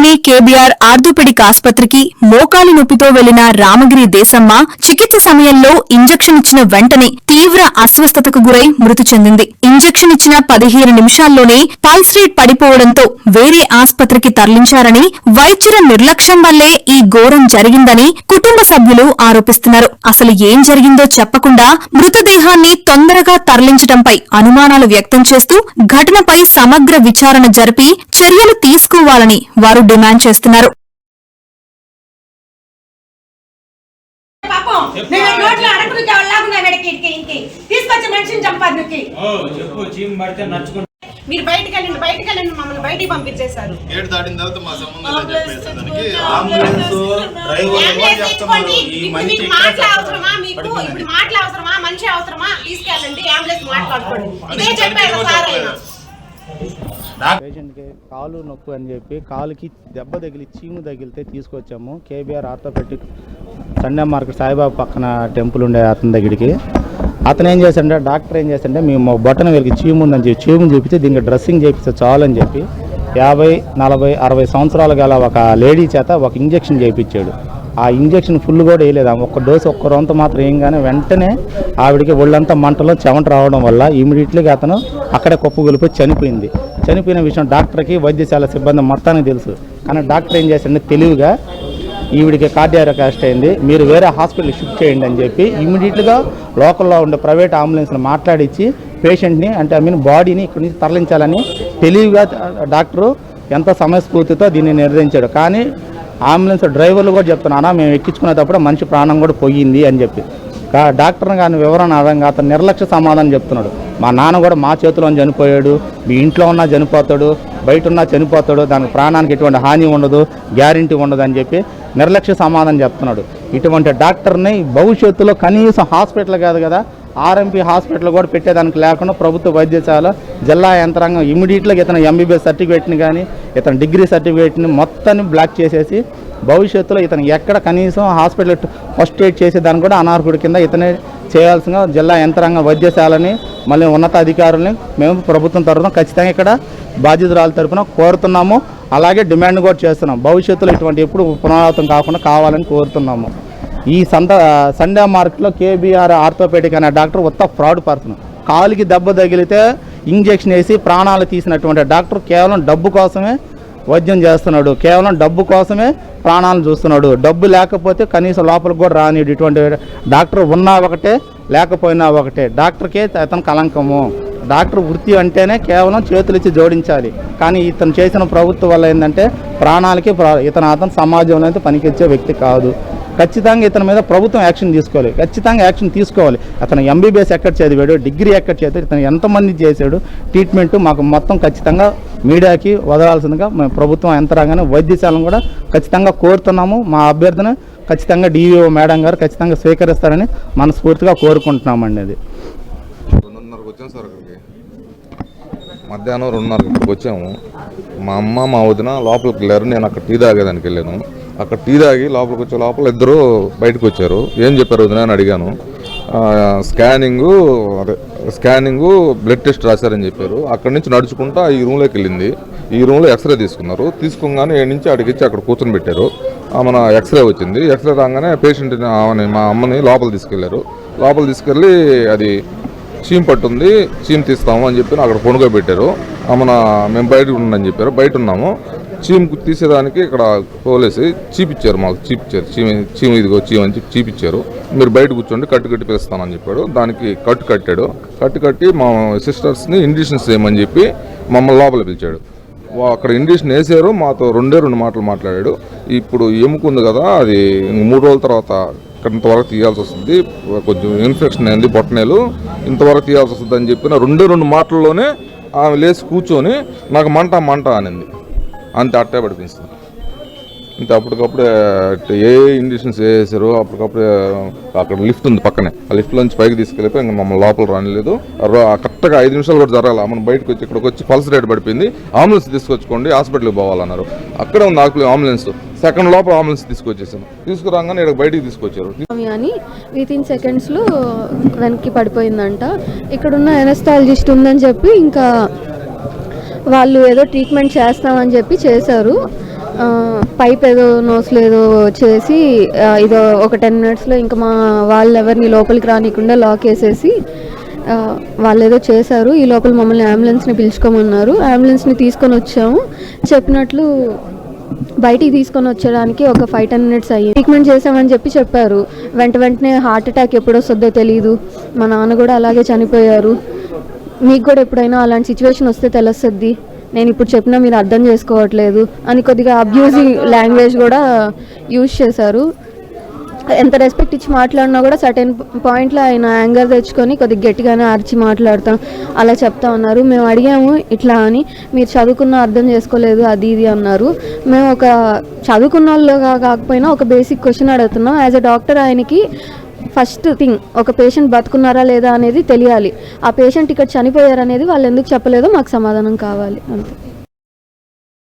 నగరంలోని KBR orthopaedic ఆసుపత్రికి మోకాలి నొప్పితో వెళ్లిన రామగిరి దేశమ్మ చికిత్స సమయంలో ఇంజెక్షన్ ఇచ్చిన వెంటనే తీవ్ర అస్వస్థతకు గురై మృతి చెందింది. ఇంజెక్షన్ ఇచ్చిన 15 నిమిషాల్లోనే పల్స్ రేట్ పడిపోవడంతో వేరే ఆసుపత్రికి తరలించారని, వైద్యుల నిర్లక్ష్యం వల్లే ఈ ఘోరం జరిగిందని కుటుంబ సభ్యులు ఆరోపిస్తున్నారు. అసలు ఏం జరిగిందో చెప్పకుండా మృతదేహాన్ని తొందరగా తరలించడంపై అనుమానాలు వ్యక్తం చేస్తూ ఘటనపై సమగ్ర విచారణ జరిపి చర్యలు తీసుకోవాలని వారు డిమాండ్ చేస్తున్నారు. మీరు బయటికి వెళ్ళండి మమ్మల్ని బయటికి పంపించేశారు. మాటలు అవసరమా, మనిషి అవసరమా, తీసుకెళ్ళండి అంబులెన్స్ మాట్లాడుకోండి. ఇదే చెప్పారు సార్ ఆయన. పేషెంట్కి కాలు నొప్పి అని చెప్పి కాలుకి దెబ్బ తగిలి చీము తగిలితే తీసుకొచ్చాము. KBR orthopaedic Sunday market Saibaba పక్కన టెంపుల్ ఉండే అతని దగ్గరికి. అతను ఏం చేశాడంటే, డాక్టర్ ఏం చేశాడంటే, మేము బొట్టన వీళ్ళకి చీము ఉందని చెప్పి చీము చూపించి దీనికి డ్రెస్సింగ్ చేపిస్తే చాలు అని చెప్పి 50, 40, 60 సంవత్సరాలు గల ఒక లేడీ చేత ఒక ఇంజెక్షన్ చేయించాడు. ఆ ఇంజెక్షన్ ఫుల్ కూడా వేయలేదు. ఒక్క డోసు ఒక్క రొంత మాత్రం ఏంగానే వెంటనే ఆవిడికి ఒళ్ళంతా మంటలో చెమట రావడం వల్ల ఇమీడియట్లీగా అతను అక్కడే కుప్పగొలిపోయి చనిపోయింది. చనిపోయిన విషయం డాక్టర్కి, వైద్యశాల సిబ్బంది మొత్తానికి తెలుసు. కానీ డాక్టర్ ఏం చేశాడంటే తెలివిగా ఈవిడికి కార్డియాక్ అరెస్ట్ అయింది, మీరు వేరే హాస్పిటల్కి షిఫ్ట్ చేయండి అని చెప్పి ఇమీడియట్గా లోకల్లో ఉండే ప్రైవేట్ అంబులెన్స్ని మాట్లాడించి పేషెంట్ని బాడీని ఇక్కడి నుంచి తరలించాలని తెలివిగా డాక్టరు ఎంతో సమయస్ఫూర్తితో దీన్ని నిర్ణయించాడు. కానీ అంబులెన్స్ డ్రైవర్లు కూడా చెప్తున్నారా, మేము ఎక్కించుకునేటప్పుడు మనిషి ప్రాణం కూడా పోయింది అని చెప్పి డాక్టర్ని కానీ వివరణ అర్థంగా అతను నిర్లక్ష్య సమాధానం చెప్తున్నాడు. మా నాన్న కూడా మా చేతిలో చనిపోయాడు, మీ ఇంట్లో ఉన్నా చనిపోతాడు, బయట ఉన్నా చనిపోతాడు, దానికి ప్రాణానికి ఎటువంటి హాని ఉండదు, గ్యారంటీ ఉండదు అని చెప్పి నిర్లక్ష్య సమాధానం చెప్తున్నాడు. ఇటువంటి డాక్టర్ని భవిష్యత్తులో కనీసం హాస్పిటల్ కాదు కదా, ఆర్ఎంపీ హాస్పిటల్ కూడా పెట్టేదానికి లేకుండా ప్రభుత్వ వైద్యశాల జిల్లా యంత్రాంగం ఇమీడియట్గా ఇతను ఎంబీబీఎస్ సర్టిఫికేట్ని కానీ ఇతను డిగ్రీ సర్టిఫికేట్ని మొత్తాన్ని బ్లాక్ చేసేసి భవిష్యత్తులో ఇతను ఎక్కడ కనీసం హాస్పిటల్ ఫస్ట్ ఎయిడ్ చేసేదాన్ని కూడా అనార్హుడి కింద ఇతనే చేయాల్సిన జిల్లా యంత్రాంగ వైద్యశాలని మళ్ళీ ఉన్నత అధికారులని మేము ప్రభుత్వం తరఫున ఖచ్చితంగా ఇక్కడ బాధితురాల తరఫున కోరుతున్నాము. అలాగే డిమాండ్ కూడా చేస్తున్నాం. భవిష్యత్తులో ఇటువంటి ఎప్పుడు పునరావృతం కాకుండా కావాలని కోరుతున్నాము. ఈ సండే మార్కెట్లో కేబీఆర్ ఆర్థోపెడిక్ అనే డాక్టర్ ఉత్త ఫ్రాడ్ పర్సన్. కాలుకి దెబ్బ తగిలితే ఇంజెక్షన్ వేసి ప్రాణాలు తీసినటువంటి డాక్టర్ కేవలం డబ్బు కోసమే వైద్యం చేస్తున్నాడు, కేవలం డబ్బు కోసమే ప్రాణాలను చూస్తున్నాడు. డబ్బు లేకపోతే కనీసం లోపలికి కూడా రానిడు. ఇటువంటి డాక్టర్ ఉన్నా ఒకటే, లేకపోయినా ఒకటే. డాక్టర్కే అతను కలంకము. డాక్టర్ వృత్తి అంటేనే కేవలం చేతులిచ్చి జోడించాలి. కానీ ఇతను చేసిన ప్రభుత్వం వల్ల ఏంటంటే ప్రాణాలకి అతను సమాజంలో అయితే పనికిచ్చే వ్యక్తి కాదు. ఖచ్చితంగా ఇతని మీద ప్రభుత్వం యాక్షన్ తీసుకోవాలి, ఖచ్చితంగా యాక్షన్ తీసుకోవాలి. అతను ఎంబీబీఎస్ ఎక్కడ చదివాడు, డిగ్రీ ఎక్కడ చదివాడు, ఇతను ఎంతమంది చేశాడు ట్రీట్మెంట్ మాకు మొత్తం ఖచ్చితంగా మీడియాకి వదలాల్సిందిగా మేము ప్రభుత్వం యంత్రాంగానే వైద్యశాలను కూడా ఖచ్చితంగా కోరుతున్నాము. మా అభ్యర్థన ఖచ్చితంగా డివిఓ మేడం గారు ఖచ్చితంగా స్వీకరిస్తారని మనస్ఫూర్తిగా కోరుకుంటున్నామండి. అది 2:30కి వచ్చాము సార్ అక్కడికి. మధ్యాహ్నం 2:30కి ఇక్కడికి వచ్చాము. మా అమ్మ మా వదిన లోపలికి వెళ్ళారు, నేను అక్కడ టీ తాగేదానికి వెళ్ళాను. అక్కడ టీ తాగి లోపలికి వచ్చే లోపల ఇద్దరు బయటకు వచ్చారు. ఏం చెప్పారు వదిన అని అడిగాను. స్కానింగు బ్లడ్ టెస్ట్ రాశారని చెప్పారు. అక్కడి నుంచి నడుచుకుంటా ఈ రూమ్లోకి వెళ్ళింది. ఈ రూమ్లో ఎక్స్రే తీసుకున్నారు. తీసుకున్నానే ఏడు నుంచి అడిగిచ్చి అక్కడ కూర్చొని పెట్టారు. మన ఎక్స్రే వచ్చింది. ఎక్స్రే రాగానే పేషెంట్ని మా అమ్మని లోపల తీసుకెళ్లారు. లోపల తీసుకెళ్ళి అది చీమ్ పట్టుంది, చీమ్ తీస్తాము అని చెప్పి అక్కడ పొనుగోబెట్టారు. మేము బయట ఉన్నామని చెప్పారు. బయట ఉన్నాము. చీమ్ తీసేదానికి ఇక్కడ పోలేసి చీపిచ్చారు, మాకు చీపిచ్చారు. చీమ్ ఇదిగో చీమ్ అని చెప్పి చీపిచ్చారు. మీరు బయట కూర్చోండి, కట్టి పిలుస్తానని చెప్పాడు. దానికి కట్టాడు. కట్టి మా సిస్టర్స్ని ఇంజెక్షన్స్ చేయమని చెప్పి మమ్మల్ని లోపల పిలిచాడు. అక్కడ ఇంజెక్షన్ వేసారు. మాతో 2 మాటలు మాట్లాడాడు. ఇప్పుడు ఎముకుంది కదా, అది 3 రోజుల తర్వాత ఇంతవరకు తీయాల్సి వస్తుంది, కొంచెం ఇన్ఫెక్షన్ అయింది బొట్టనేలు, ఇంతవరకు తీయాల్సి వస్తుంది అని చెప్పిన 2 మాటల్లోనే ఆమె లేచి కూర్చొని నాకు మంట అనింది. అంతే అట్టే పడిపిస్తుంది. ఇంత అప్పటికప్పుడే ఏ ఇంజెక్షన్స్ వేసారు. అప్పటికప్పుడే అక్కడ లిఫ్ట్ ఉంది పక్కనే, ఆ లిఫ్ట్లో నుంచి పైకి తీసుకెళ్ళిపోయి ఇంకా మమ్మల్ని లోపల రానిలేదు. కరెక్ట్గా 5 నిమిషాలు కూడా జరగాలి. మనం బయటకు వచ్చి ఇక్కడికి వచ్చి పల్స్ రేట్ పడిపోయింది, అంబులెన్స్ తీసుకొచ్చుకోండి హాస్పిటల్కి పోవాలన్నారు. అక్కడే ఉంది అంబులెన్స్. సెకండ్ లోపల అంబులెన్స్ తీసుకొచ్చేసాను. తీసుకురాగానే ఇక్కడ బయటికి తీసుకొచ్చారు. అని వితిన్ సెకండ్స్లో వెనక్కి పడిపోయిందంట. ఇక్కడున్న ఎనస్థాలజిస్ట్ ఉందని చెప్పి ఇంకా వాళ్ళు ఏదో ట్రీట్మెంట్ చేస్తామని చెప్పి చేశారు. పైప్ ఏదో నోస్లో ఏదో చేసి ఇదో ఒక 10 minutesలో ఇంకా మా వాళ్ళు ఎవరిని లోపలికి రానికుండా లాక్ వేసేసి వాళ్ళు ఏదో చేశారు. ఈ లోపల మమ్మల్ని అంబులెన్స్ని పిలుచుకోమన్నారు. అంబులెన్స్ని తీసుకొని వచ్చాము. చెప్పినట్లు బయటికి తీసుకొని వచ్చడానికి ఒక 5-10 minutes అయ్యింది. ట్రీట్మెంట్ చేసామని చెప్పారు. వెంటనే హార్ట్ అటాక్ ఎప్పుడు వస్తుందో తెలియదు. మా నాన్న కూడా అలాగే చనిపోయారు. మీకు కూడా ఎప్పుడైనా అలాంటి సిచ్యువేషన్ వస్తే తెలుస్తుంది, నేను ఇప్పుడు చెప్పినా మీరు అర్థం చేసుకోవట్లేదు అని కొద్దిగా అబ్యూజింగ్ లాంగ్వేజ్ కూడా యూజ్ చేశారు. ఎంత రెస్పెక్ట్ ఇచ్చి మాట్లాడినా కూడా సర్టెన్ పాయింట్లో ఆయన యాంగర్ తెచ్చుకొని కొద్దిగా గట్టిగానే అరిచి మాట్లాడతాం అలా చెప్తా ఉన్నారు. మేము అడిగాము ఇట్లా అని, మీరు చదువుకున్న అర్థం చేసుకోలేదు అది ఇది అన్నారు. మేము ఒక చదువుకున్న వాళ్ళుగా కాకపోయినా ఒక బేసిక్ క్వశ్చన్ అడుగుతున్నాం. యాజ్ అ డాక్టర్ ఆయనకి ఫస్ట్ థింగ్ ఒక పేషెంట్ బతుకున్నారా లేదా అనేది తెలియాలి. ఆ పేషెంట్ ఇక్కడ చనిపోయారనేది వాళ్ళు ఎందుకు చెప్పలేదో మాకు సమాధానం కావాలి అంతే.